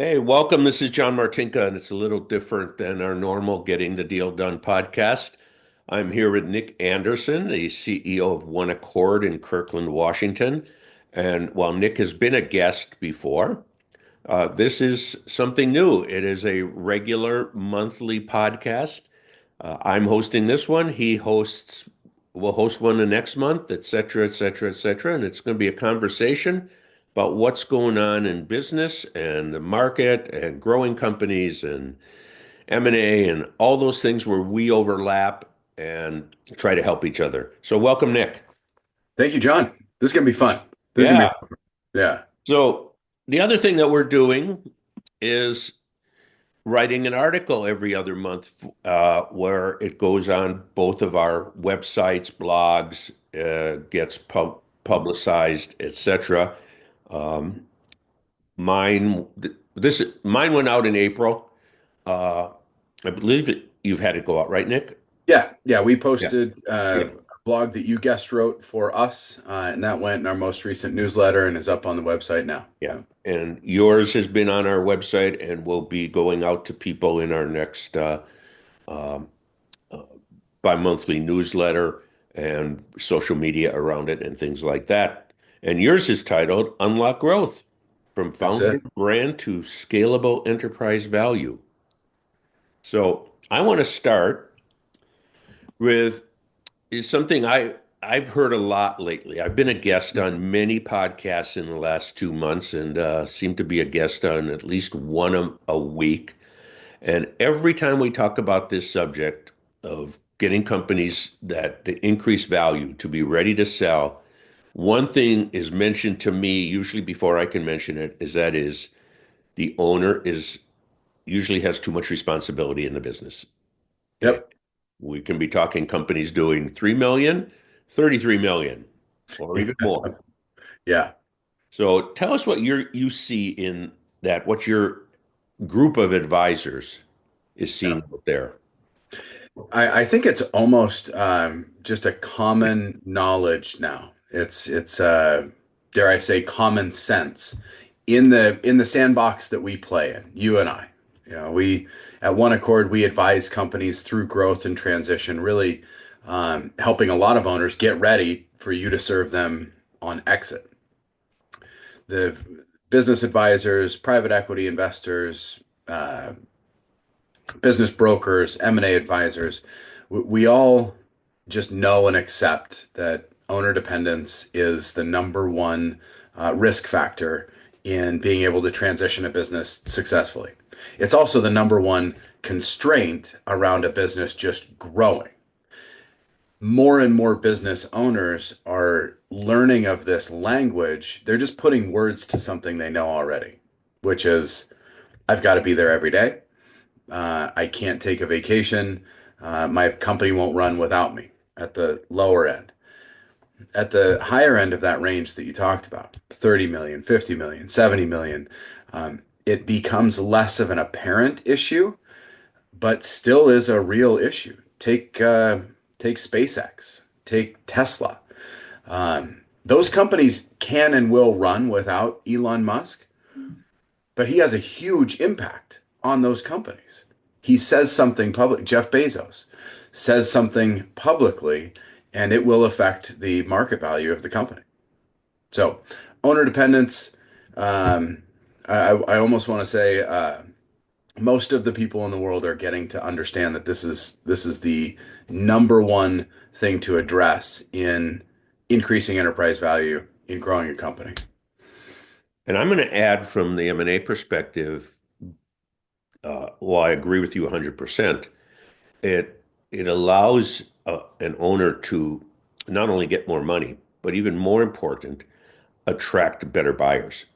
Hey, welcome. This is John Martinka, and it's a little different than our normal Getting the Deal Done podcast. I'm here with Nick Anderson, the CEO of OneAccord in Kirkland, Washington. And while Nick has been a guest before, this is something new. It is a regular monthly podcast. I'm hosting this one. Will host one the next month, et cetera, et cetera, et cetera. And it's going to be a conversation about what's going on in business and the market and growing companies and M&A and all those things where we overlap and try to help each other. So welcome, Nick. Thank you, John. This is gonna be fun. This is gonna Yeah. be yeah. So the other thing that we're doing is writing an article every other month where it goes on both of our websites, blogs, gets publicized, etc. Um, mine, mine went out in April. Uh, I believe you've had it go out, right, Nick? Yeah. We Yeah. posted Yeah. a blog that you guest wrote for us, and that went in our most recent newsletter and is up on the website now. Yeah. Yeah. And yours has been on our website and will be going out to people in our next um, uh, bi-monthly newsletter and social media around it and things like that. And yours is titled Unlock Growth from That's Founder it. Brand to Scalable Enterprise Value. So I want to start with is something I've heard a lot lately. I've been a guest on many podcasts in the last 2 months and seem to be a guest on at least one a week. And every time we talk about this subject of getting companies that to increase value to be ready to sell, one thing is mentioned to me, usually before I can mention it, is the owner is usually has too much responsibility in the business. And Yep. we can be talking companies doing 3 million, 33 million, or even more. Yeah. So tell us what you see in that, what your group of advisors is Yeah. seeing out there. I think it's almost just a common knowledge now. It's dare I say common sense in the sandbox that we play in, you and I. We at One Accord we advise companies through growth and transition, really helping a lot of owners get ready for you to serve them on exit. The business advisors, private equity investors, uh, business brokers, M&A advisors, we all just know and accept that owner dependence is the number one risk factor in being able to transition a business successfully. It's also the number one constraint around a business just growing. More and more business owners are learning of this language. They're just putting words to something they know already, which is I've got to be there every day. I can't take a vacation. My company won't run without me at the lower end. At the higher end of that range that you talked about, 30 million, 50 million, 70 million, it becomes less of an apparent issue, but still is a real issue. Take SpaceX, take Tesla. Those companies can and will run without Elon Musk, but he has a huge impact on those companies. He says something public, Jeff Bezos says something publicly, and it will affect the market value of the company. So, owner dependence, I almost want to say most of the people in the world are getting to understand that this is the number one thing to address in increasing enterprise value in growing a company. And I'm going to add from the M&A perspective, while I agree with you 100%, it allows an owner to not only get more money, but even more important, attract better buyers.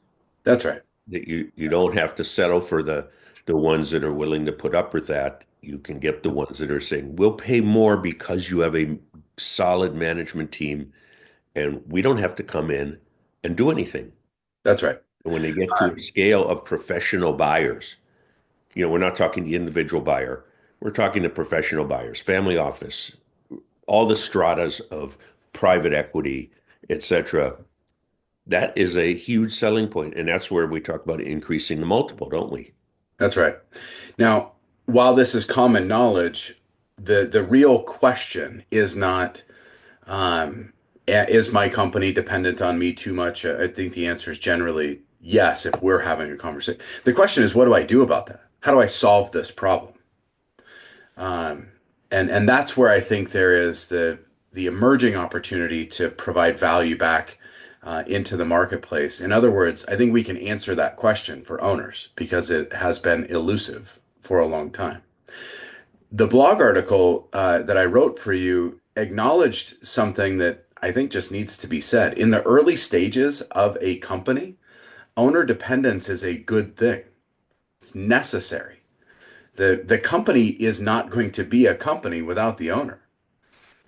That's right. That you don't have to settle for the ones that are willing to put up with that. You can get the ones that are saying, we'll pay more because you have a solid management team and we don't have to come in and do anything. That's right. And when they get to a scale of professional buyers, we're not talking the individual buyer. We're talking the professional buyers, family office, all the stratas of private equity, etc. That is a huge selling point, and that's where we talk about increasing the multiple, don't we? That's right. Now, while this is common knowledge, the real question is not is my company dependent on me too much? I think the answer is generally yes if we're having a conversation. The question is, what do I do about that? How do I solve this problem? Um, and that's where I think there is the emerging opportunity to provide value back into the marketplace. In other words, I think we can answer that question for owners because it has been elusive for a long time. The blog article that I wrote for you acknowledged something that I think just needs to be said. In the early stages of a company, owner dependence is a good thing. It's necessary. The company is not going to be a company without the owner.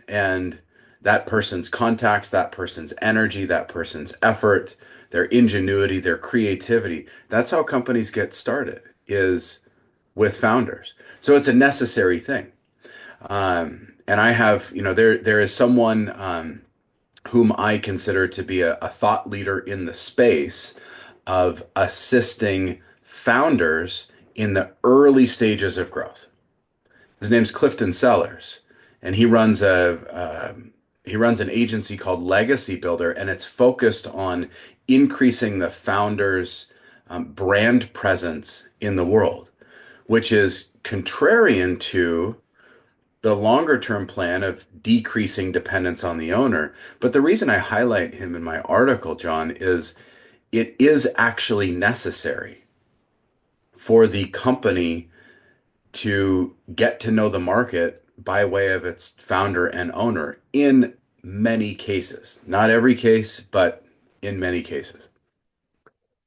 And that person's contacts, that person's energy, that person's effort, their ingenuity, their creativity. That's how companies get started, is with founders. So it's a necessary thing. And I have, there is someone whom I consider to be a thought leader in the space of assisting founders in the early stages of growth. His name's Clifton Sellers, and he runs an agency called Legacy Builder, and it's focused on increasing the founder's brand presence in the world, which is contrarian to the longer term plan of decreasing dependence on the owner. But the reason I highlight him in my article, John, is it is actually necessary for the company to get to know the market by way of its founder and owner in many cases. Not every case, but in many cases.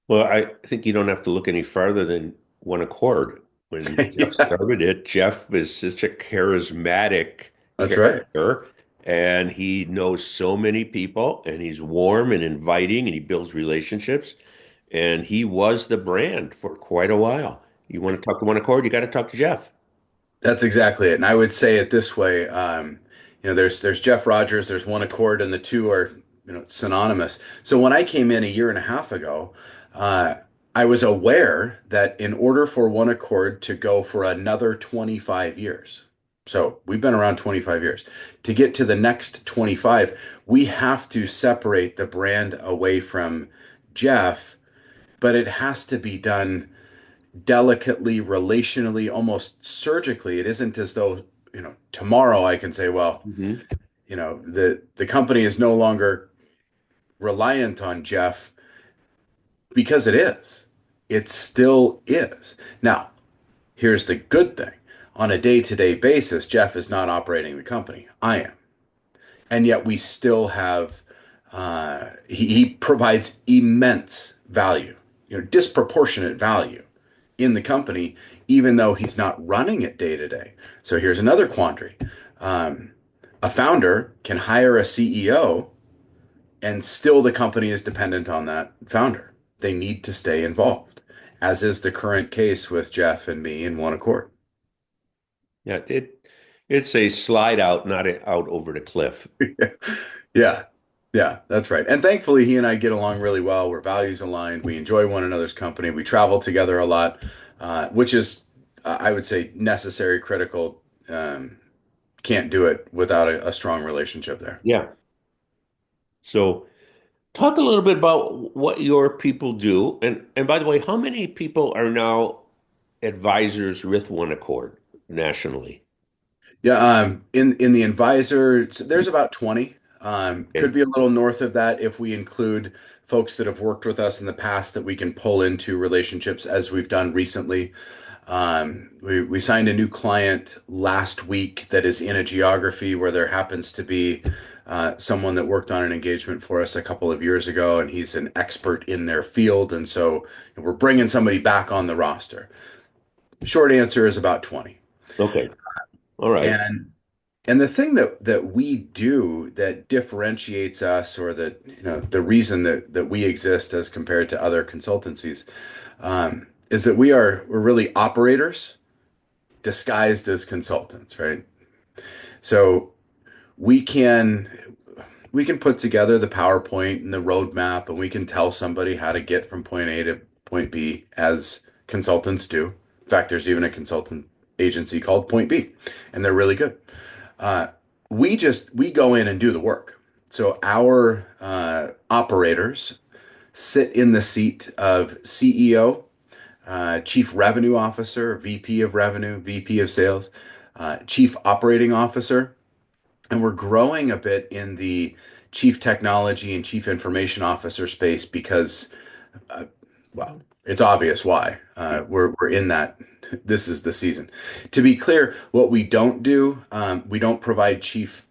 Well, I think you don't have to look any farther than OneAccord. When Jeff Yeah, started it, Jeff is such a charismatic that's right. character, and he knows so many people, and he's warm and inviting, and he builds relationships, and he was the brand for quite a while. You want to talk to OneAccord, you got to talk to Jeff. That's exactly it. And I would say it this way, there's Jeff Rogers, there's OneAccord, and the two are, synonymous. So when I came in a year and a half ago, uh, I was aware that in order for OneAccord to go for another 25 years, so we've been around 25 years, to get to the next 25, we have to separate the brand away from Jeff, but it has to be done delicately, relationally, almost surgically. It isn't as though, tomorrow I can say, well, Hmm. the company is no longer reliant on Jeff because it is. It still is. Now, here's the good thing. On a day-to-day basis, Jeff is not operating the company. I am. And yet we still have he provides immense value, disproportionate value in the company, even though he's not running it day to day. So here's another quandary. Um, a founder can hire a CEO and still the company is dependent on that founder. They need to stay involved, as is the current case with Jeff and me in OneAccord. Yeah, it's a slide out, not out over the cliff. Yeah, yeah, that's right. And thankfully, he and I get along really well. We're values aligned. We enjoy one another's company. We travel together a lot, which is, I would say, necessary, critical. Can't do it without a strong relationship there. Yeah. So talk a little bit about what your people do. And by the way, how many people are now advisors with OneAccord nationally? Yeah, in the advisor, so there's about 20. Could Okay. be a little north of that if we include folks that have worked with us in the past that we can pull into relationships as we've done recently. We signed a new client last week that is in a geography where there happens to be someone that worked on an engagement for us a couple of years ago, and he's an expert in their field, and so we're bringing somebody back on the roster. Short answer is about 20. Okay. All right. And the thing that we do that differentiates us, or that the reason that we exist as compared to other consultancies, is that we're really operators disguised as consultants, right? So we can we can put together the PowerPoint and the roadmap, and we can tell somebody how to get from point A to point B as consultants do. In fact, there's even a consultant agency called Point B, and they're really good. Uh, we go in and do the work. So our operators sit in the seat of CEO, Chief Revenue Officer, VP of Revenue, VP of Sales, Chief Operating Officer, and we're growing a bit in the Chief Technology and Chief Information Officer space because, uh, well, it's obvious why. We're in that. This is the season. To be clear, what we don't do, we don't provide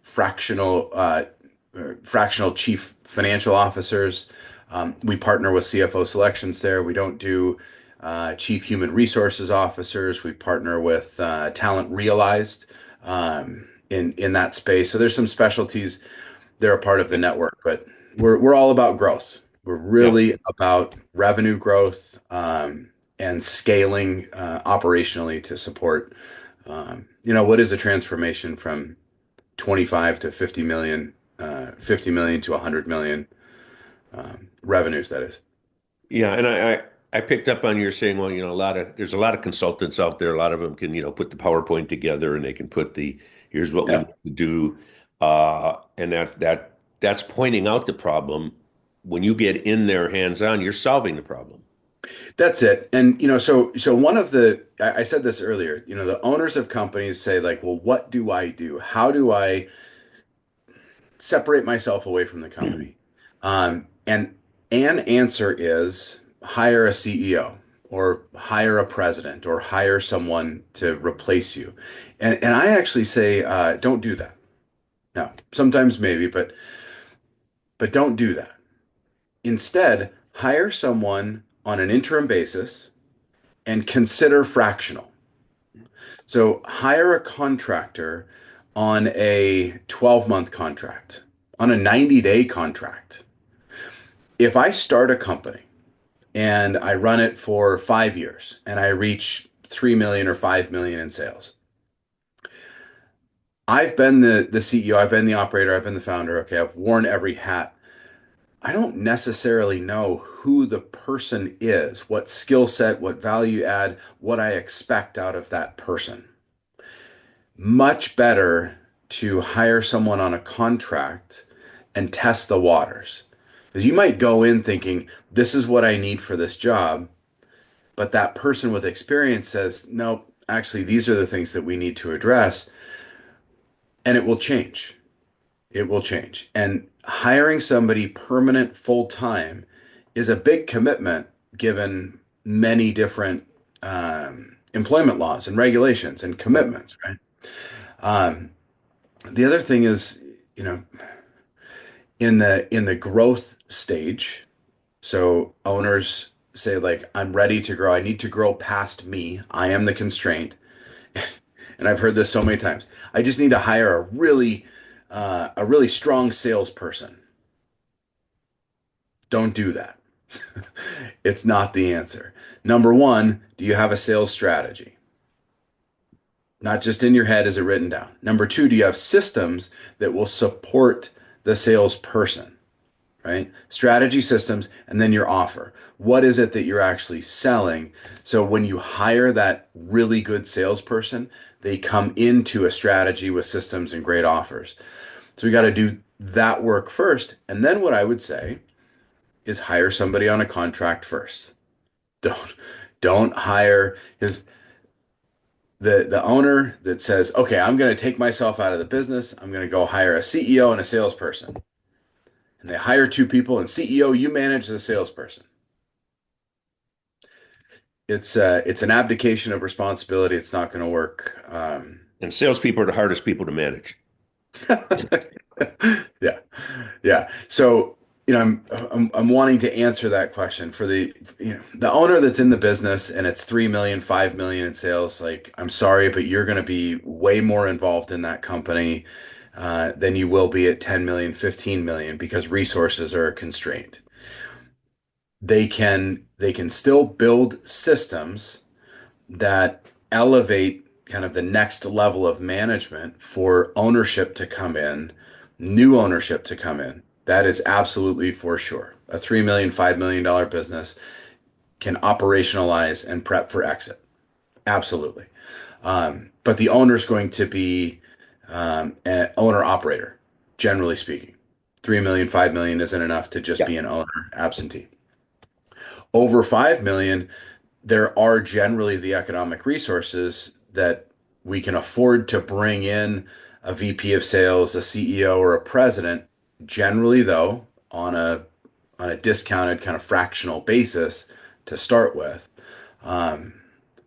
fractional chief financial officers. We partner with CFO selections there. We don't do chief human resources officers. We partner with Talent Realized in that space. So there's some specialties. They're a part of the network, but we're all about growth. We're Yeah. really about revenue growth and scaling operationally to support. What is a transformation from 25 to 50 million, 50 million to 100 million revenues, that is. Yeah, and I picked up on your saying, well, there's a lot of consultants out there. A lot of them can, put the PowerPoint together and they can put here's what we Yeah, need to do. And that's pointing out the problem. When you get in there hands-on, you're solving the problem. that's it. And so one of I said this earlier, the owners of companies say like, well, what do I do? How do I separate myself away from the company? And an answer is hire a CEO or hire a president or hire someone to replace you. And I actually say, don't do that. No, sometimes maybe, but don't do that. Instead, hire someone on an interim basis and consider fractional. So hire a contractor on a 12-month contract, on a 90-day contract. If I start a company and I run it for 5 years and I reach 3 million or 5 million in sales, I've been the CEO, I've been the operator, I've been the founder. Okay, I've worn every hat. I don't necessarily know who the person is, what skill set, what value add, what I expect out of that person. Much better to hire someone on a contract and test the waters. Because you might go in thinking, this is what I need for this job, but that person with experience says, nope, actually, these are the things that we need to address, and it will change. It will change. And hiring somebody permanent full time is a big commitment given many different employment laws and regulations and commitments, right? Um, the other thing is, you know, in the growth stage, so owners say like, I'm ready to grow. I need to grow past me. I am the constraint. And I've heard this so many times. I just need to hire a really strong salesperson. Don't do that. It's not the answer. Number one, do you have a sales strategy? Not just in your head, is it written down? Number two, do you have systems that will support the salesperson, right? Strategy systems, and then your offer. What is it that you're actually selling? So when you hire that really good salesperson, they come into a strategy with systems and great offers. So we got to do that work first. And then what I would say is hire somebody on a contract first. Don't don't hire his the owner that says, "Okay, I'm going to take myself out of the business. I'm going to go hire a CEO and a salesperson." And they hire two people, and CEO, you manage the salesperson. It's an abdication of responsibility. It's not going to work. And salespeople are the hardest people to manage. Yeah, yeah. So, I'm wanting to answer that question for the owner that's in the business and it's 3 million, 5 million in sales. Like, I'm sorry, but you're going to be way more involved in that company than you will be at 10 million, 15 million because resources are a constraint. They can still build systems that elevate kind of the next level of management for ownership to come in new ownership to come in. That is absolutely for sure. A $3 million, $5 million business can operationalize and prep for exit. Absolutely. But the owner is going to be an owner operator, generally speaking. 3 million, 5 million isn't enough to just Yeah. be an owner absentee. Over 5 million, there are generally the economic resources that we can afford to bring in a VP of sales, a CEO, or a president, generally though, on a discounted kind of fractional basis to start with,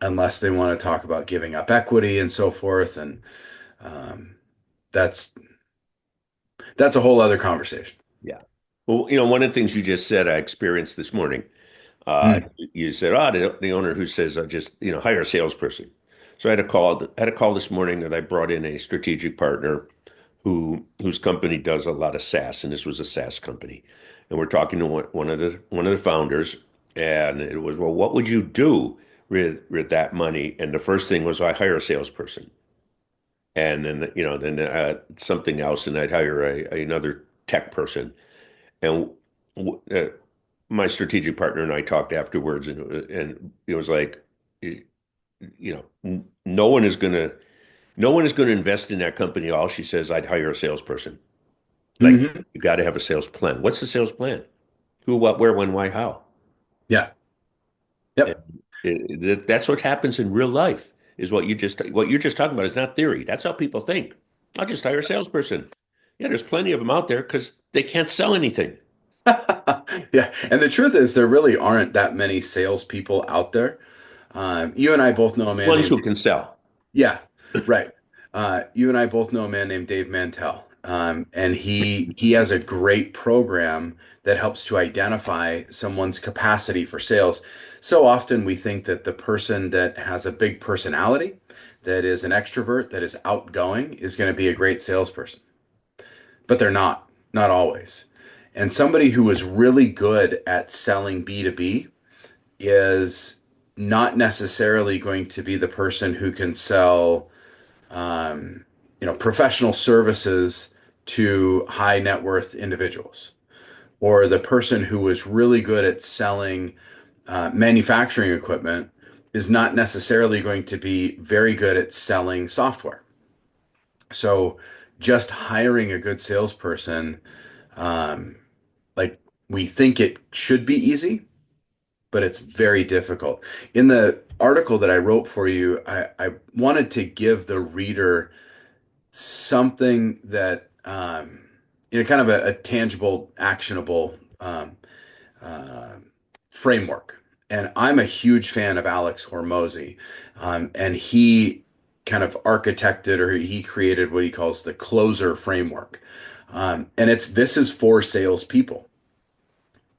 unless they want to talk about giving up equity and so forth. And that's that's a whole other conversation. Yeah. Well, one of the things you just said I experienced this morning. Hmm. You said, the owner who says, I just, hire a salesperson. So I had a call this morning that I brought in a strategic partner whose company does a lot of SaaS, and this was a SaaS company. And we're talking to one of the founders, and it was, well, what would you do with that money? And the first thing was, I hire a salesperson, and then something else, and I'd hire another tech person. And my strategic partner and I talked afterwards, and it was like, no one is gonna invest in that company. All she says, I'd hire a salesperson. Like, Hmm. you got to have a sales plan. What's the sales plan? Who, what, where, when, why, how? Yeah. And Yep. that's what happens in real life. Is what you're just talking about is not theory. That's how people think. I'll just hire a salesperson. Yeah, there's plenty of them out there because they can't sell anything. Yeah. And the truth is, there really aren't that many salespeople out there. You and I both know a man Ones named who can sell. Yeah, right. You and I both know a man named Dave Mantell, and he has a great program that helps to identify someone's capacity for sales. So often we think that the person that has a big personality, that is an extrovert, that is outgoing, is going to be a great salesperson, but they're not, not always. And somebody who is really good at selling B2B is not necessarily going to be the person who can sell professional services to high net worth individuals, or the person who is really good at selling manufacturing equipment is not necessarily going to be very good at selling software. So just hiring a good salesperson, um, like we think it should be easy, but it's very difficult. In the article that I wrote for you, I wanted to give the reader something that kind of a tangible, actionable uh, framework. And I'm a huge fan of Alex Hormozy, and he kind of architected or he created what he calls the closer framework. And this is for salespeople.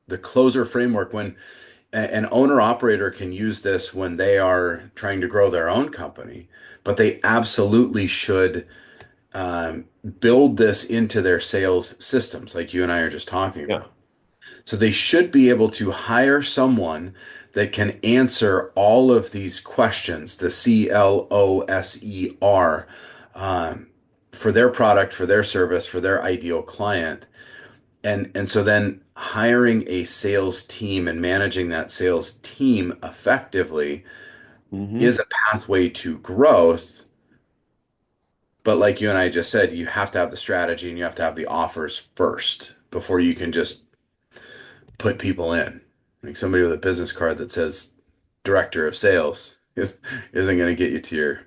The closer framework, when an owner operator can use this when they are trying to grow their own company, but they absolutely should build this into their sales systems, like you and I are just talking Yeah. about. So they should be able to hire someone that can answer all of these questions, the CLOSER, for their product, for their service, for their ideal client. And so then hiring a sales team and managing that sales team effectively Hmm. is a pathway to growth. But like you and I just said, you have to have the strategy and you have to have the offers first before you can just put people in. Like somebody with a business card that says director of sales isn't going to get you to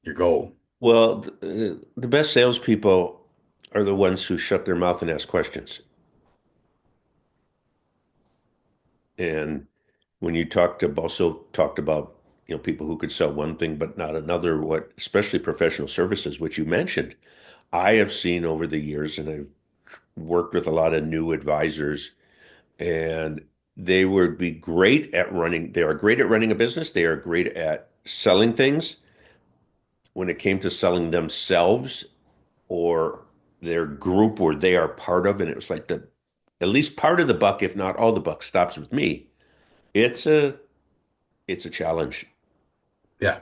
your goal. Well, the best salespeople are the ones who shut their mouth and ask questions. And when you also talked about, people who could sell one thing but not another, especially professional services, which you mentioned, I have seen over the years, and I've worked with a lot of new advisors, and they are great at running a business. They are great at selling things. When it came to selling themselves or their group or they are part of, and it was like at least part of the buck, if not all the buck, stops with me. It's a it's a challenge. Yeah.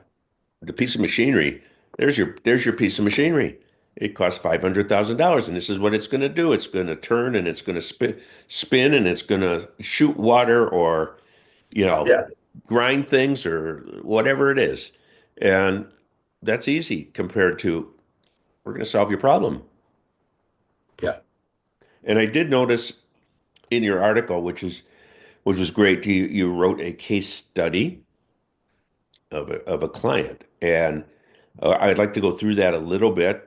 The piece of machinery, there's your piece of machinery. it costs $500,000, and this is what it's going to do. It's going to turn and it's going to spin and it's going to shoot water or, you know, Yeah. grind things or whatever it is. And that's easy compared to we're going to solve your problem. Yeah. And I did notice in your article, which was great, you wrote a case study of a client, and I'd like to go through that a little bit.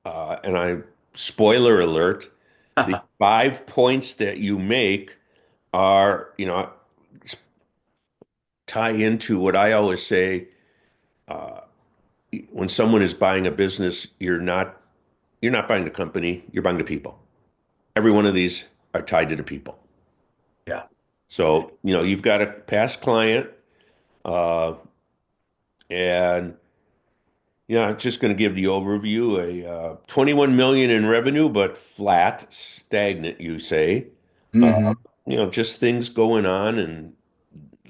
And I spoiler alert, the 5 points that you make are, tie into what I always say. Uh, when someone is buying a business, you're not buying the company, you're buying the people. Every one of these are tied to the people. Yeah. So, you've got a past client, uh, and I'm just going to give the overview. A 21 million in revenue, but flat, stagnant, you say. Uh, Hmm. just things going on and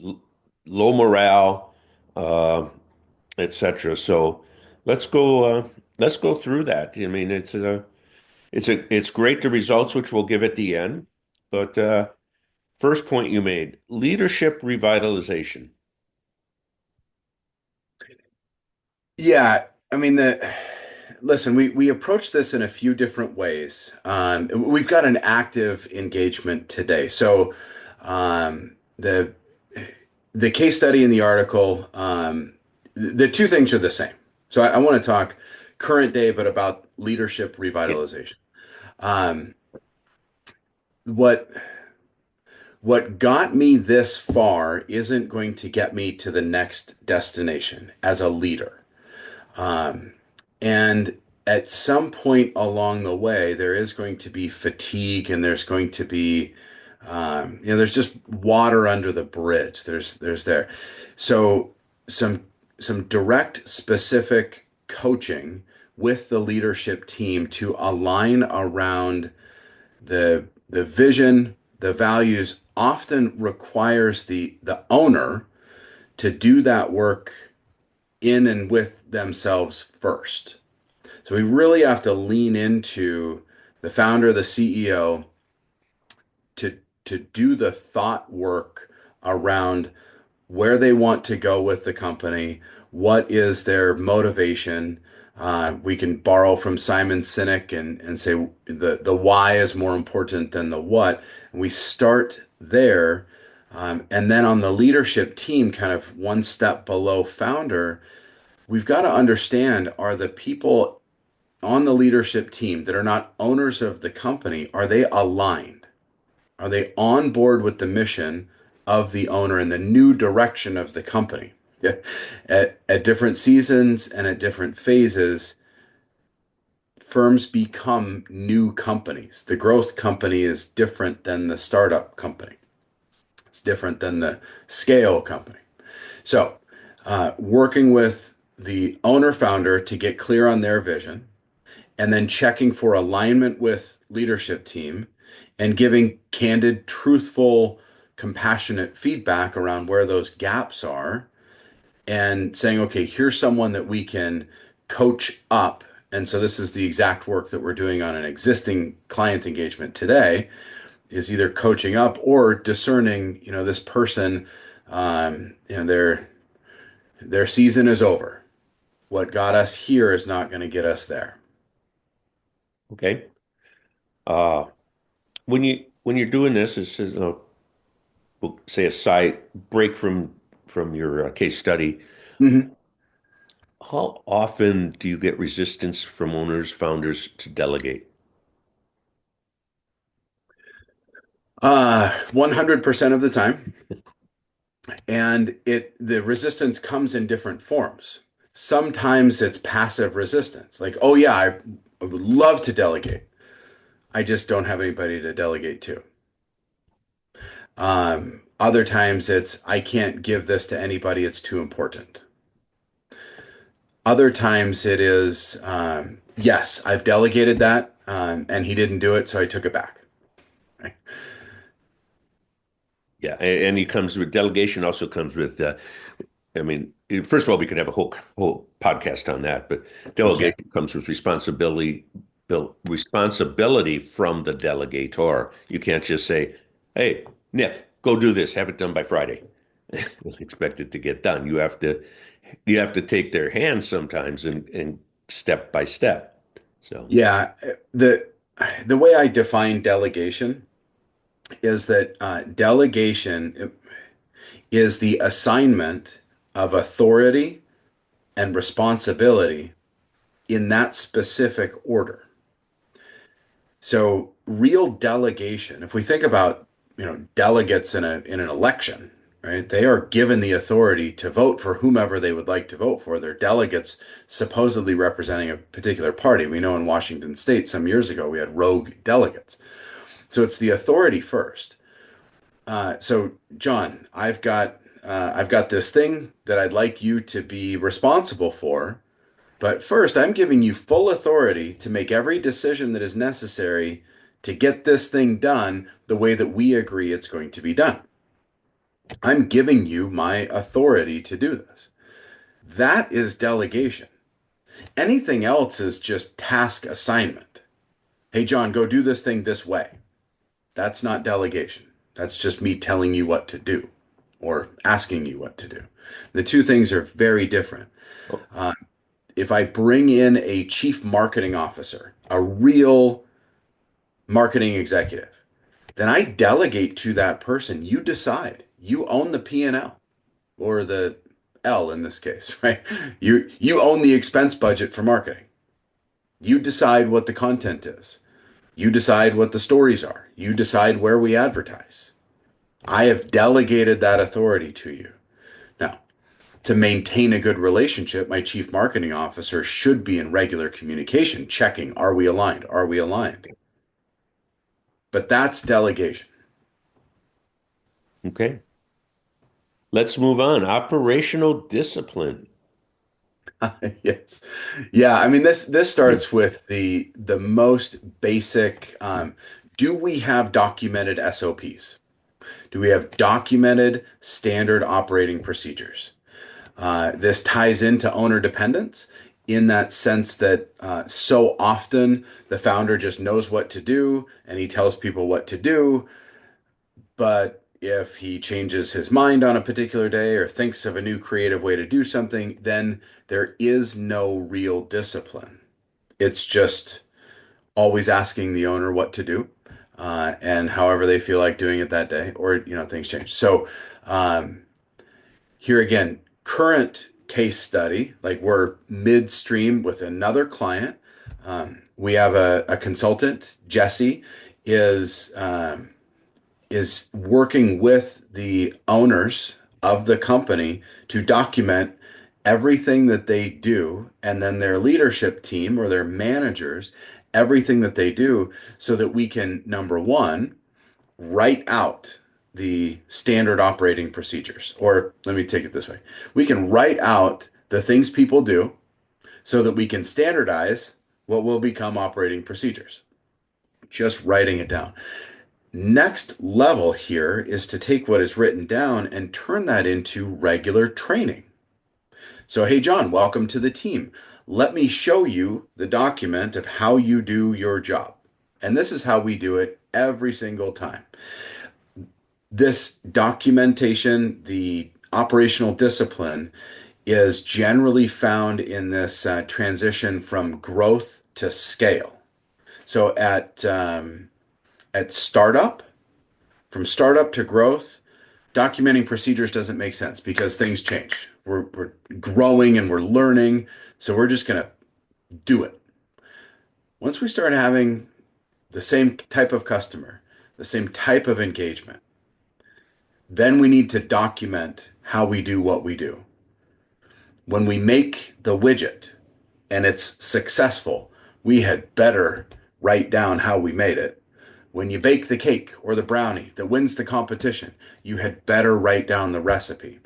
l low morale, uh, etc. So let's go. Let's go through that. I mean, it's great the results, which we'll give at the end. But first point you made, leadership revitalization. Yeah. I mean, listen, we approach this in a few different ways. We've got an active engagement today. So, the case study in the article, the two things are the same. So I want to talk current day, but about leadership Yeah. revitalization. Um, what what got me this far isn't going to get me to the next destination as a leader. Um, and at some point along the way, there is going to be fatigue, and there's going to be, there's just water under the bridge. There's there. So some some direct, specific coaching with the leadership team to align around the vision, the values often requires the owner to do that work in and with themselves first. So we really have to lean into the founder, the CEO, to do the thought work around where they want to go with the company, what is their motivation. We can borrow from Simon Sinek and say the why is more important than the what. And we start there. And then on the leadership team, kind of one step below founder, we've got to understand, are the people on the leadership team that are not owners of the company, are they aligned? Are they on board with the mission of the owner and the new direction of the company? Yeah. At different seasons and at different phases, firms become new companies. The growth company is different than the startup company. It's different than the scale company. So, working with the owner founder to get clear on their vision, and then checking for alignment with leadership team and giving candid, truthful, compassionate feedback around where those gaps are, and saying, okay, here's someone that we can coach up. And so this is the exact work that we're doing on an existing client engagement today, is either coaching up or discerning, this person, their season is over. What got us here is not going to get us there. Okay. Uh, when you're doing this, it's we'll say a side break from your case study. Mhm. How often do you get resistance from owners, founders to delegate? 100% of the time. And the resistance comes in different forms. Sometimes it's passive resistance, like, oh yeah, I would love to delegate. I just don't have anybody to delegate to. Other times it's, I can't give this to anybody, it's too important. Other times it is, yes, I've delegated that, and he didn't do it, so I took it back. Right? Yeah, and he comes with delegation also comes with I mean, first of all, we could have a whole podcast on that, but We can. delegation comes with responsibility from the delegator. You can't just say, "Hey, Nick, go do this. Have it done by Friday." Expect it to get done. You have to take their hands sometimes and step by step. So, Yeah, the way I define delegation is that delegation is the assignment of authority and responsibility in that specific order. So real delegation, if we think about, delegates in an election, right? They are given the authority to vote for whomever they would like to vote for. They're delegates supposedly representing a particular party. We know in Washington State some years ago we had rogue delegates. So it's the authority first. So John, I've got this thing that I'd like you to be responsible for. But first, I'm giving you full authority to make every decision that is necessary to get this thing done the way that we agree it's going to be done. I'm giving you my authority to do this. That is delegation. Anything else is just task assignment. Hey, John, go do this thing this way. That's not delegation. That's just me telling you what to do or asking you what to do. The two things are very different. oh, If I bring in a chief marketing officer, a real marketing executive, then I delegate to that person. You decide. You own the P&L or the L in this case, right? You own the expense budget for marketing. You decide what the content is. You decide what the stories are. You decide where we advertise. I have delegated that authority to you. Now, to maintain a good relationship, my chief marketing officer should be in regular communication, checking, are we aligned? Are we aligned? But that's delegation. okay. Let's move on. Operational discipline. Yes. Yeah, I mean this starts with the most basic do we have documented SOPs? Do we have documented standard operating procedures? This ties into owner dependence in that sense that so often the founder just knows what to do and he tells people what to do. But if he changes his mind on a particular day or thinks of a new creative way to do something, then there is no real discipline. It's just always asking the owner what to do, and however they feel like doing it that day, or things change. So here again, current case study, like we're midstream with another client. We have a consultant, Jesse, is is working with the owners of the company to document everything that they do, and then their leadership team or their managers, everything that they do, so that we can, number one, write out the standard operating procedures. Or let me take it this way. We can write out the things people do so that we can standardize what will become operating procedures. Just writing it down. Next level here is to take what is written down and turn that into regular training. So, hey, John, welcome to the team. Let me show you the document of how you do your job. And this is how we do it every single time. This documentation, the operational discipline, is generally found in this transition from growth to scale. So at startup, from startup to growth, documenting procedures doesn't make sense because things change. We're growing and we're learning, so we're just gonna do it. Once we start having the same type of customer, the same type of engagement, then we need to document how we do what we do. When we make the widget and it's successful, we had better write down how we made it. When you bake the cake or the brownie that wins the competition, you had better write down the recipe.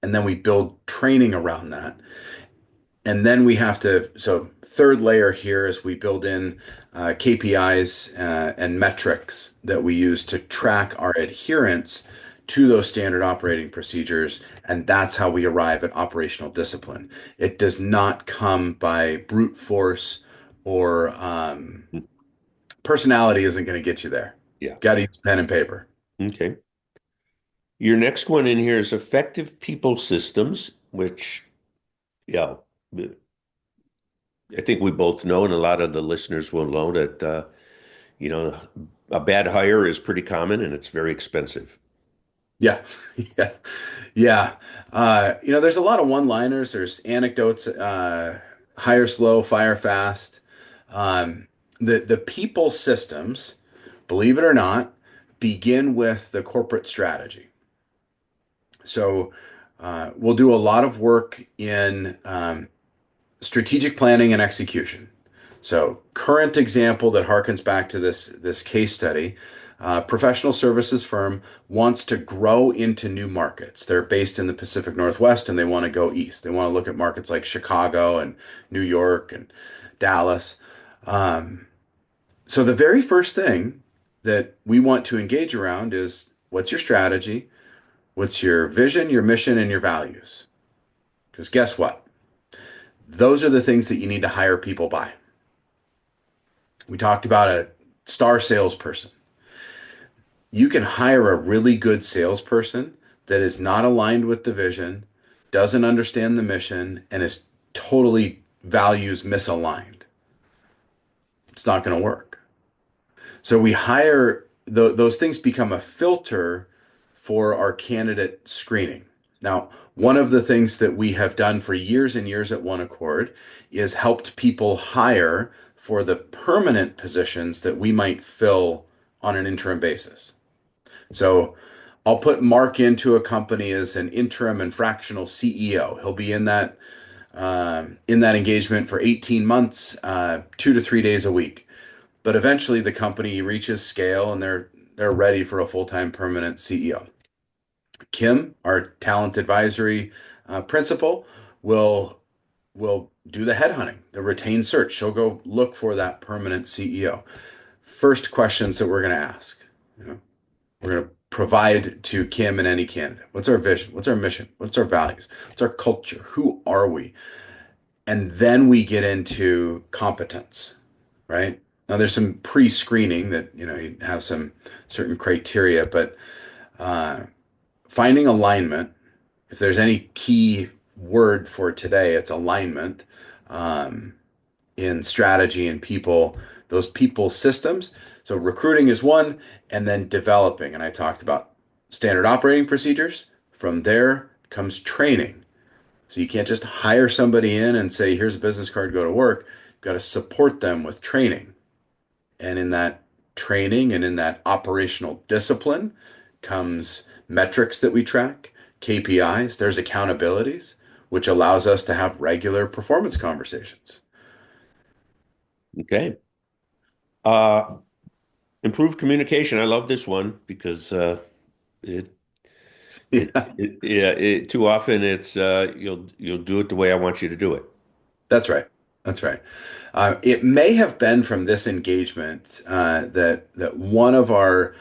And then we build training around that. And then we have to, so third layer here is we build in KPIs and metrics that we use to track our adherence to those standard operating procedures, and that's how we arrive at operational discipline. It does not come by brute force or personality isn't going to get you there. Yeah. Got to use pen and paper. Okay. Your next one in here is effective people systems, which, yeah, I think we both know, and a lot of the listeners will know that, you know, a bad hire is pretty common and it's very expensive. Yeah, yeah, yeah. There's a lot of one-liners. There's anecdotes. Hire slow, fire fast. Um, the people systems, believe it or not, begin with the corporate strategy. So we'll do a lot of work in strategic planning and execution. So, current example that harkens back to this case study, professional services firm wants to grow into new markets. They're based in the Pacific Northwest and they want to go east. They want to look at markets like Chicago and New York and Dallas. Um, so the very first thing that we want to engage around is what's your strategy? What's your vision, your mission, and your values? Because guess what? Those are the things that you need to hire people by. We talked about a star salesperson. You can hire a really good salesperson that is not aligned with the vision, doesn't understand the mission, and is totally values misaligned. It's not going to work. So we hire those things become a filter for our candidate screening. Now, one of the things that we have done for years and years at OneAccord is helped people hire for the permanent positions that we might fill on an interim basis. So I'll put Mark into a company as an interim and fractional CEO. He'll be in that engagement for 18 months, 2 to 3 days a week. But eventually the company reaches scale and they're ready for a full-time permanent CEO. Kim, our talent advisory principal, will will do the headhunting, the retained search. She'll go look for that permanent CEO. First questions that we're going to ask. You know, we're going to provide to Kim and any candidate. What's our vision? What's our mission? What's our values? What's our culture? Who are we? And then we get into competence, right? Now there's some pre-screening that, you have some certain criteria, but uh, finding alignment, if there's any key word for today, it's alignment um, in strategy and people, those people systems. So recruiting is one, and then developing. And I talked about standard operating procedures. From there comes training. So you can't just hire somebody in and say, here's a business card, go to work. You've got to support them with training. And in that training and in that operational discipline comes metrics that we track, KPIs, there's accountabilities, which allows us to have regular performance conversations. Okay. Uh, Improved communication. I love this one because it, Yeah, yeah, too often it's you'll do it the way I want you to do it. that's right. That's right. It may have been from this engagement that one of our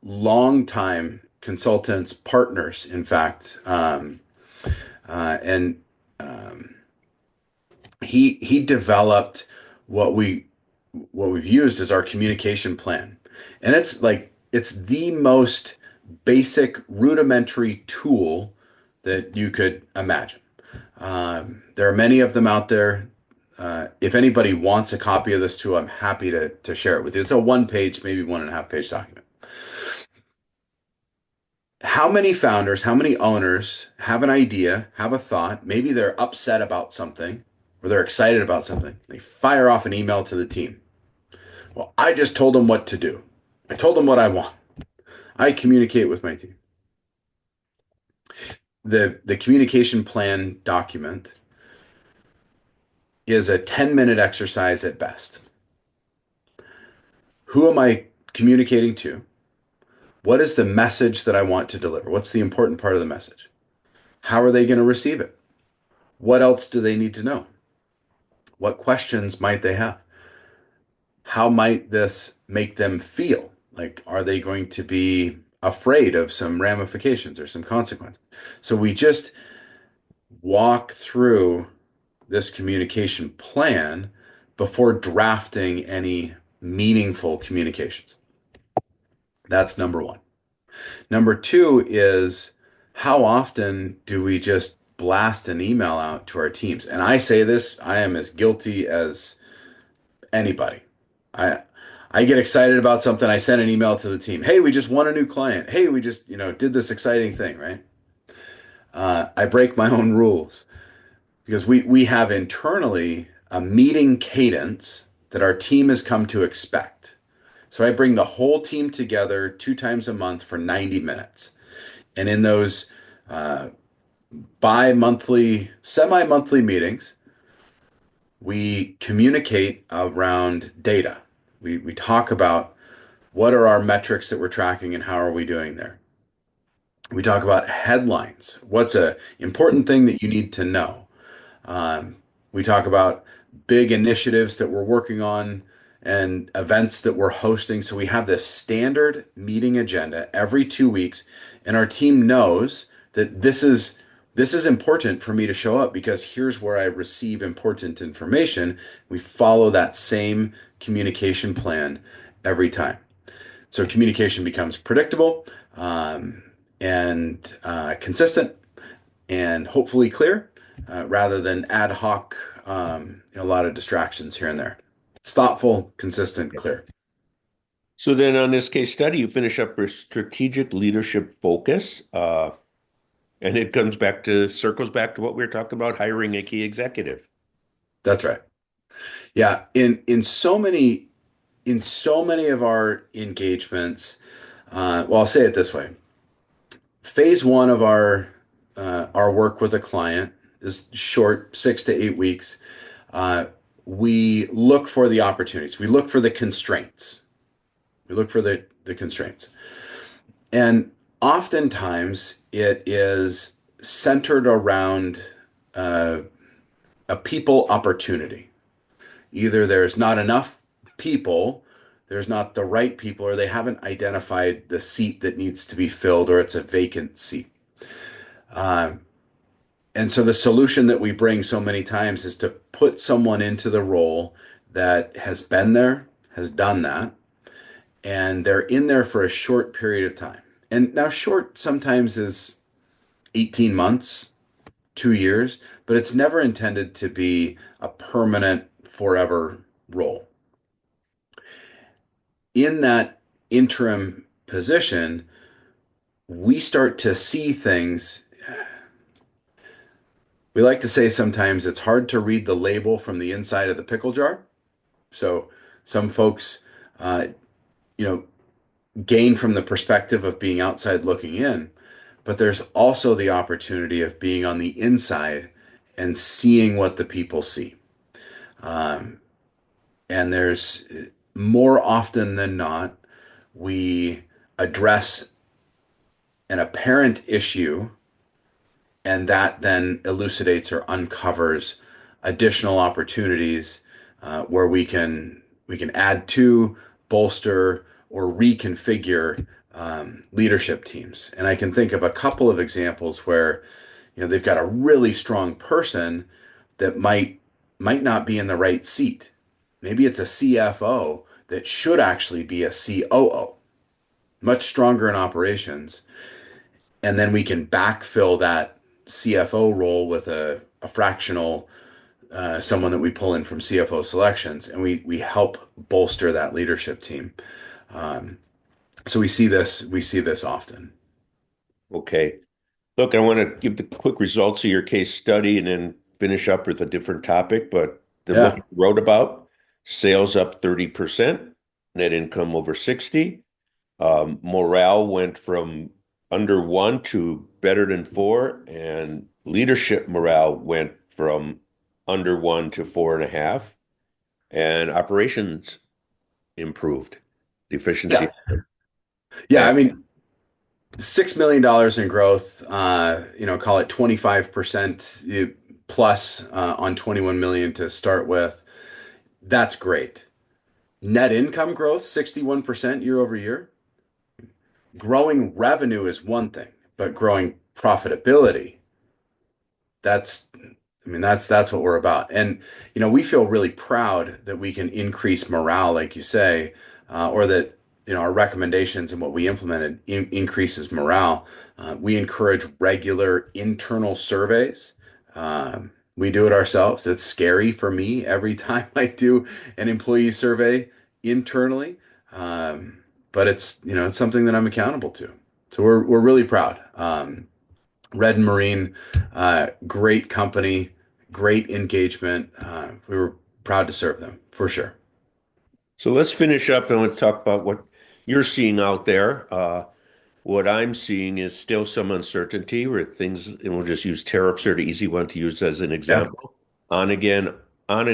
longtime consultants, partners, in fact, and he developed what we've used as our communication plan. And it's the most basic rudimentary tool that you could imagine. There are many of them out there. If anybody wants a copy of this tool, I'm happy to share it with you. It's a one page, maybe 1.5 page document. How many founders, how many owners have an idea, have a thought, maybe they're upset about something or they're excited about something. They fire off an email to the team. Well, I just told them what to do. I told them what I want. I communicate with my team. The communication plan document is a 10-minute exercise at best. Who am I communicating to? What is the message that I want to deliver? What's the important part of the message? How are they going to receive it? What else do they need to know? What questions might they have? How might this make them feel? Like, are they going to be afraid of some ramifications or some consequences. So we just walk through this communication plan before drafting any meaningful communications. That's number one. Number two is how often do we just blast an email out to our teams? And I say this, I am as guilty as anybody. I I get excited about something. I send an email to the team. Hey, we just won a new client. Hey, we just, did this exciting thing, right? I break my own rules because we have internally a meeting cadence that our team has come to expect. So I bring the whole team together 2 times a month for 90 minutes. And in those uh, bi-monthly, semi-monthly meetings, we communicate around data. We talk about what are our metrics that we're tracking and how are we doing there. We talk about headlines. What's a important thing that you need to know? Um, we talk about big initiatives that we're working on and events that we're hosting. So we have this standard meeting agenda every 2 weeks, and our team knows that this is important for me to show up because here's where I receive important information. We follow that same communication plan every time. So communication becomes predictable and consistent and hopefully clear rather than ad hoc, a lot of distractions here and there. It's thoughtful, consistent, clear. So then on this case study, you finish up with strategic leadership focus, and it circles back to what we were talking about, hiring a key executive. That's right. Yeah, in so many of our engagements, well, I'll say it this way. Phase one of our work with a client is short, 6 to 8 weeks. Uh, we look for the opportunities. We look for the constraints. We look for the constraints. And oftentimes it is centered around uh, a people opportunity. Either there's not enough people, there's not the right people, or they haven't identified the seat that needs to be filled, or it's a vacant seat. Uh, and so the solution that we bring so many times is to put someone into the role that has been there, has done that, and they're in there for a short period of time. And now, short sometimes is 18 months, 2 years, but it's never intended to be a permanent, forever role. In that interim position, we start to see things. We like to say sometimes it's hard to read the label from the inside of the pickle jar. So some folks, uh, you know, gain from the perspective of being outside looking in, but there's also the opportunity of being on the inside and seeing what the people see. Um, and there's more often than not, we address an apparent issue, and that then elucidates or uncovers additional opportunities where we can add to, bolster, or reconfigure leadership teams. And I can think of a couple of examples where they've got a really strong person that might not be in the right seat. Maybe it's a CFO that should actually be a COO, much stronger in operations. And then we can backfill that CFO role with a fractional someone that we pull in from CFO selections, and we help bolster that leadership team. Um, so we see this often. Okay. Look, I want to give the quick results of your case study and then finish up with a different topic. But what Yeah, you wrote about, sales up 30%, net income over 60. Morale went from under 1 to better than 4, and leadership morale went from under 1 to 4.5, and operations improved, the efficiency. yeah, yeah. And I mean, $6 million in growth. Call it 25% plus on 21 million to start with. That's great. Net income growth, 61% year over year. growing revenue is one thing, but growing profitability, that's that's what we're about. And we feel really proud that we can increase morale, like you say, or that our recommendations and what we implemented increases morale. We encourage regular internal surveys. We do it ourselves. It's scary for me every time I do an employee survey internally, um, but it's something that I'm accountable to. So we're really proud. Red and Marine, great company, great engagement. We were proud to serve them for sure. So let's finish up and let's talk about what you're seeing out there. What I'm seeing is still some uncertainty where things, and we'll just use tariffs are the easy one to use as an Yeah. example. On again, on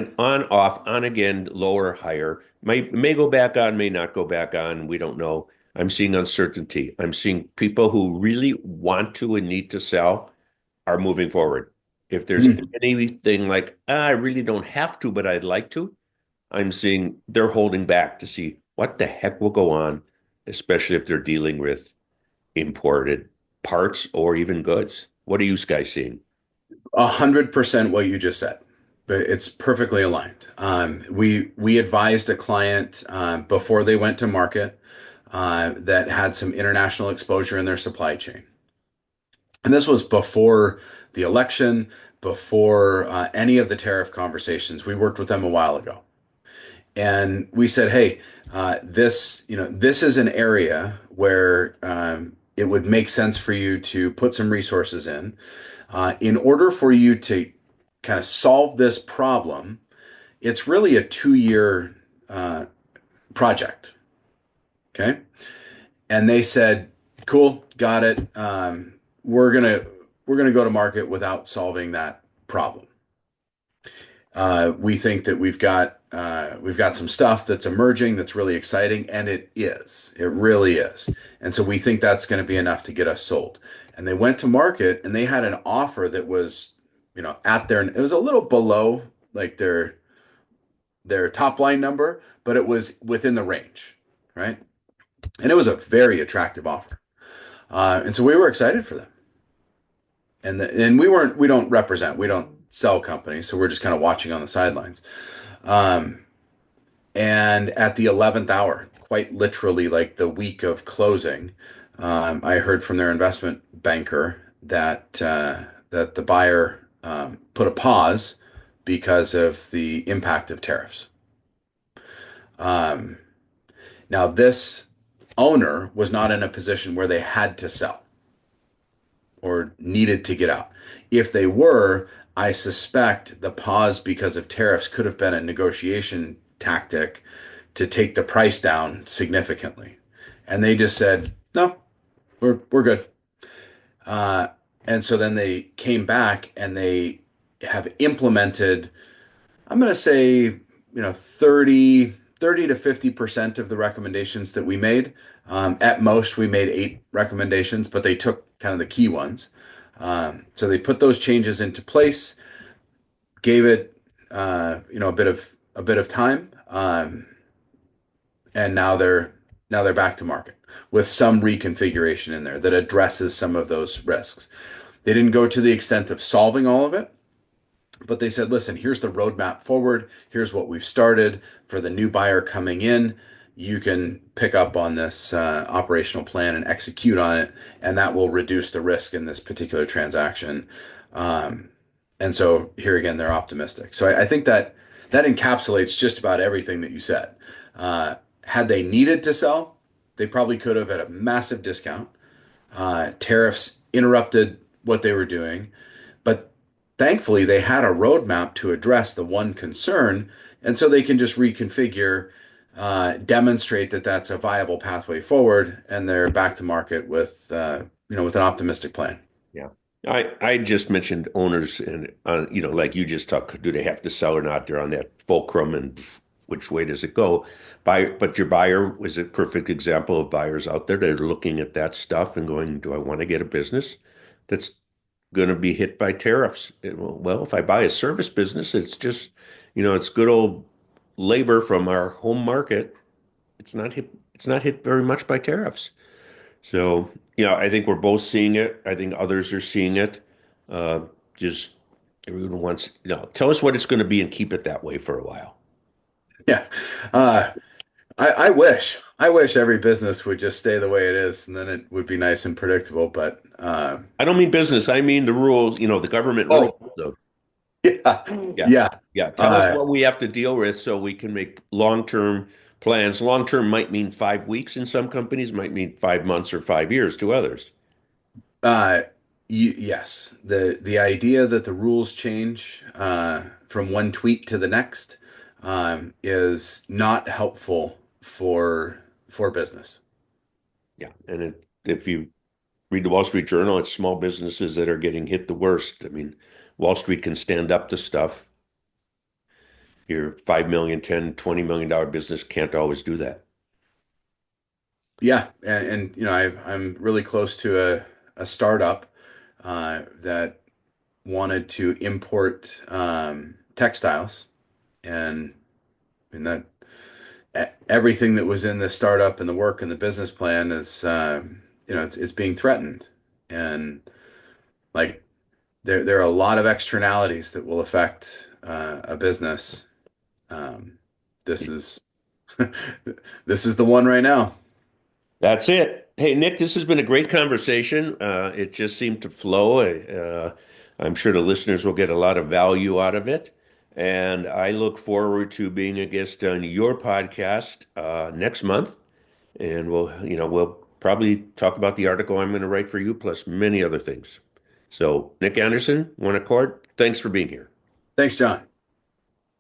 off, on again, lower, higher. May go back on, may not go back on. We don't know. I'm seeing uncertainty. I'm seeing people who really want to and need to sell are moving forward. If there's Mm. anything like, I really don't have to, but I'd like to, I'm seeing they're holding back to see what the heck will go on, especially if they're dealing with imported parts or even goods. What are you guys seeing? 100% what you just said. But it's perfectly aligned. We advised a client before they went to market that had some international exposure in their supply chain. And this was before the election, before any of the tariff conversations. We worked with them a while ago. And we said, hey, this is an area where it would make sense for you to put some resources in order for you to kind of solve this problem. It's really a 2-year project. Okay. And they said, cool, got it. We're gonna go to market without solving that problem. We think that we've got some stuff that's emerging that's really exciting, and it is. It really is. And so we think that's going to be enough to get us sold. And they went to market, and they had an offer that was, at their it was a little below like their top line number, but it was within the range, right? And it was a very attractive offer. And so we were excited for them. And we don't sell companies, so we're just kind of watching on the sidelines. Um, And at the 11th hour, quite literally like the week of closing, I heard from their investment banker that the buyer put a pause because of the impact of tariffs. Um, Now, this owner was not in a position where they had to sell or needed to get out. If they were, I suspect the pause because of tariffs could have been a negotiation tactic to take the price down significantly. And they just said, no, we're good. Uh, and so then they came back and they have implemented, I'm going to say, 30 to 50% of the recommendations that we made. At most, we made 8 recommendations, but they took kind of the key ones. So they put those changes into place, gave it, a bit of time, and now they're back to market with some reconfiguration in there that addresses some of those risks. They didn't go to the extent of solving all of it, but they said, listen, here's the roadmap forward. Here's what we've started for the new buyer coming in. You can pick up on this operational plan and execute on it, and that will reduce the risk in this particular transaction. Um, and so here again, they're optimistic. So I think that encapsulates just about everything that you said. Had they needed to sell, they probably could have at a massive discount. Tariffs interrupted what they were doing, but thankfully they had a roadmap to address the one concern, and so they can just reconfigure, demonstrate that that's a viable pathway forward, and they're back to market with an optimistic plan. Yeah. I just mentioned owners and like you just talked, do they have to sell or not? They're on that fulcrum and which way does it go? But your buyer was a perfect example of buyers out there that are looking at that stuff and going, do I want to get a business that's going to be hit by tariffs? Well, if I buy a service business, it's just, it's good old labor from our home market. It's not hit very much by tariffs. So, I think we're both seeing it. I think others are seeing it. Uh, just everyone wants, tell us what it's going to be and keep it that way for a while. Yeah. Uh, I wish every business would just stay the way it is, and then it would be nice and predictable. But I don't mean business. I mean the rules, the government rules. oh, So, yeah, yeah. yeah. Yeah. Tell us Uh, what we have to deal with so we can make long-term plans. Long-term might mean 5 weeks in some companies, might mean 5 months or 5 years to others. uh, yes, the idea that the rules change from one tweet to the next is not helpful for business. Yeah. And if you read the Wall Street Journal, it's small businesses that are getting hit the worst. I mean, Wall Street can stand up to stuff. Your 5 million, 10, $20 million business can't always do that. Yeah, and I'm really close to a startup that wanted to import textiles, and that everything that was in the startup and the work and the business plan is it's being threatened, and like there are a lot of externalities that will affect a business. Um, this is this is the one right now. That's it. Hey, Nick, this has been a great conversation. It just seemed to flow. I'm sure the listeners will get a lot of value out of it. And I look forward to being a guest on your podcast next month. And we'll probably talk about the article I'm going to write for you, plus many other things. So, Nick Anderson, OneAccord, thanks for being here. Thanks, John.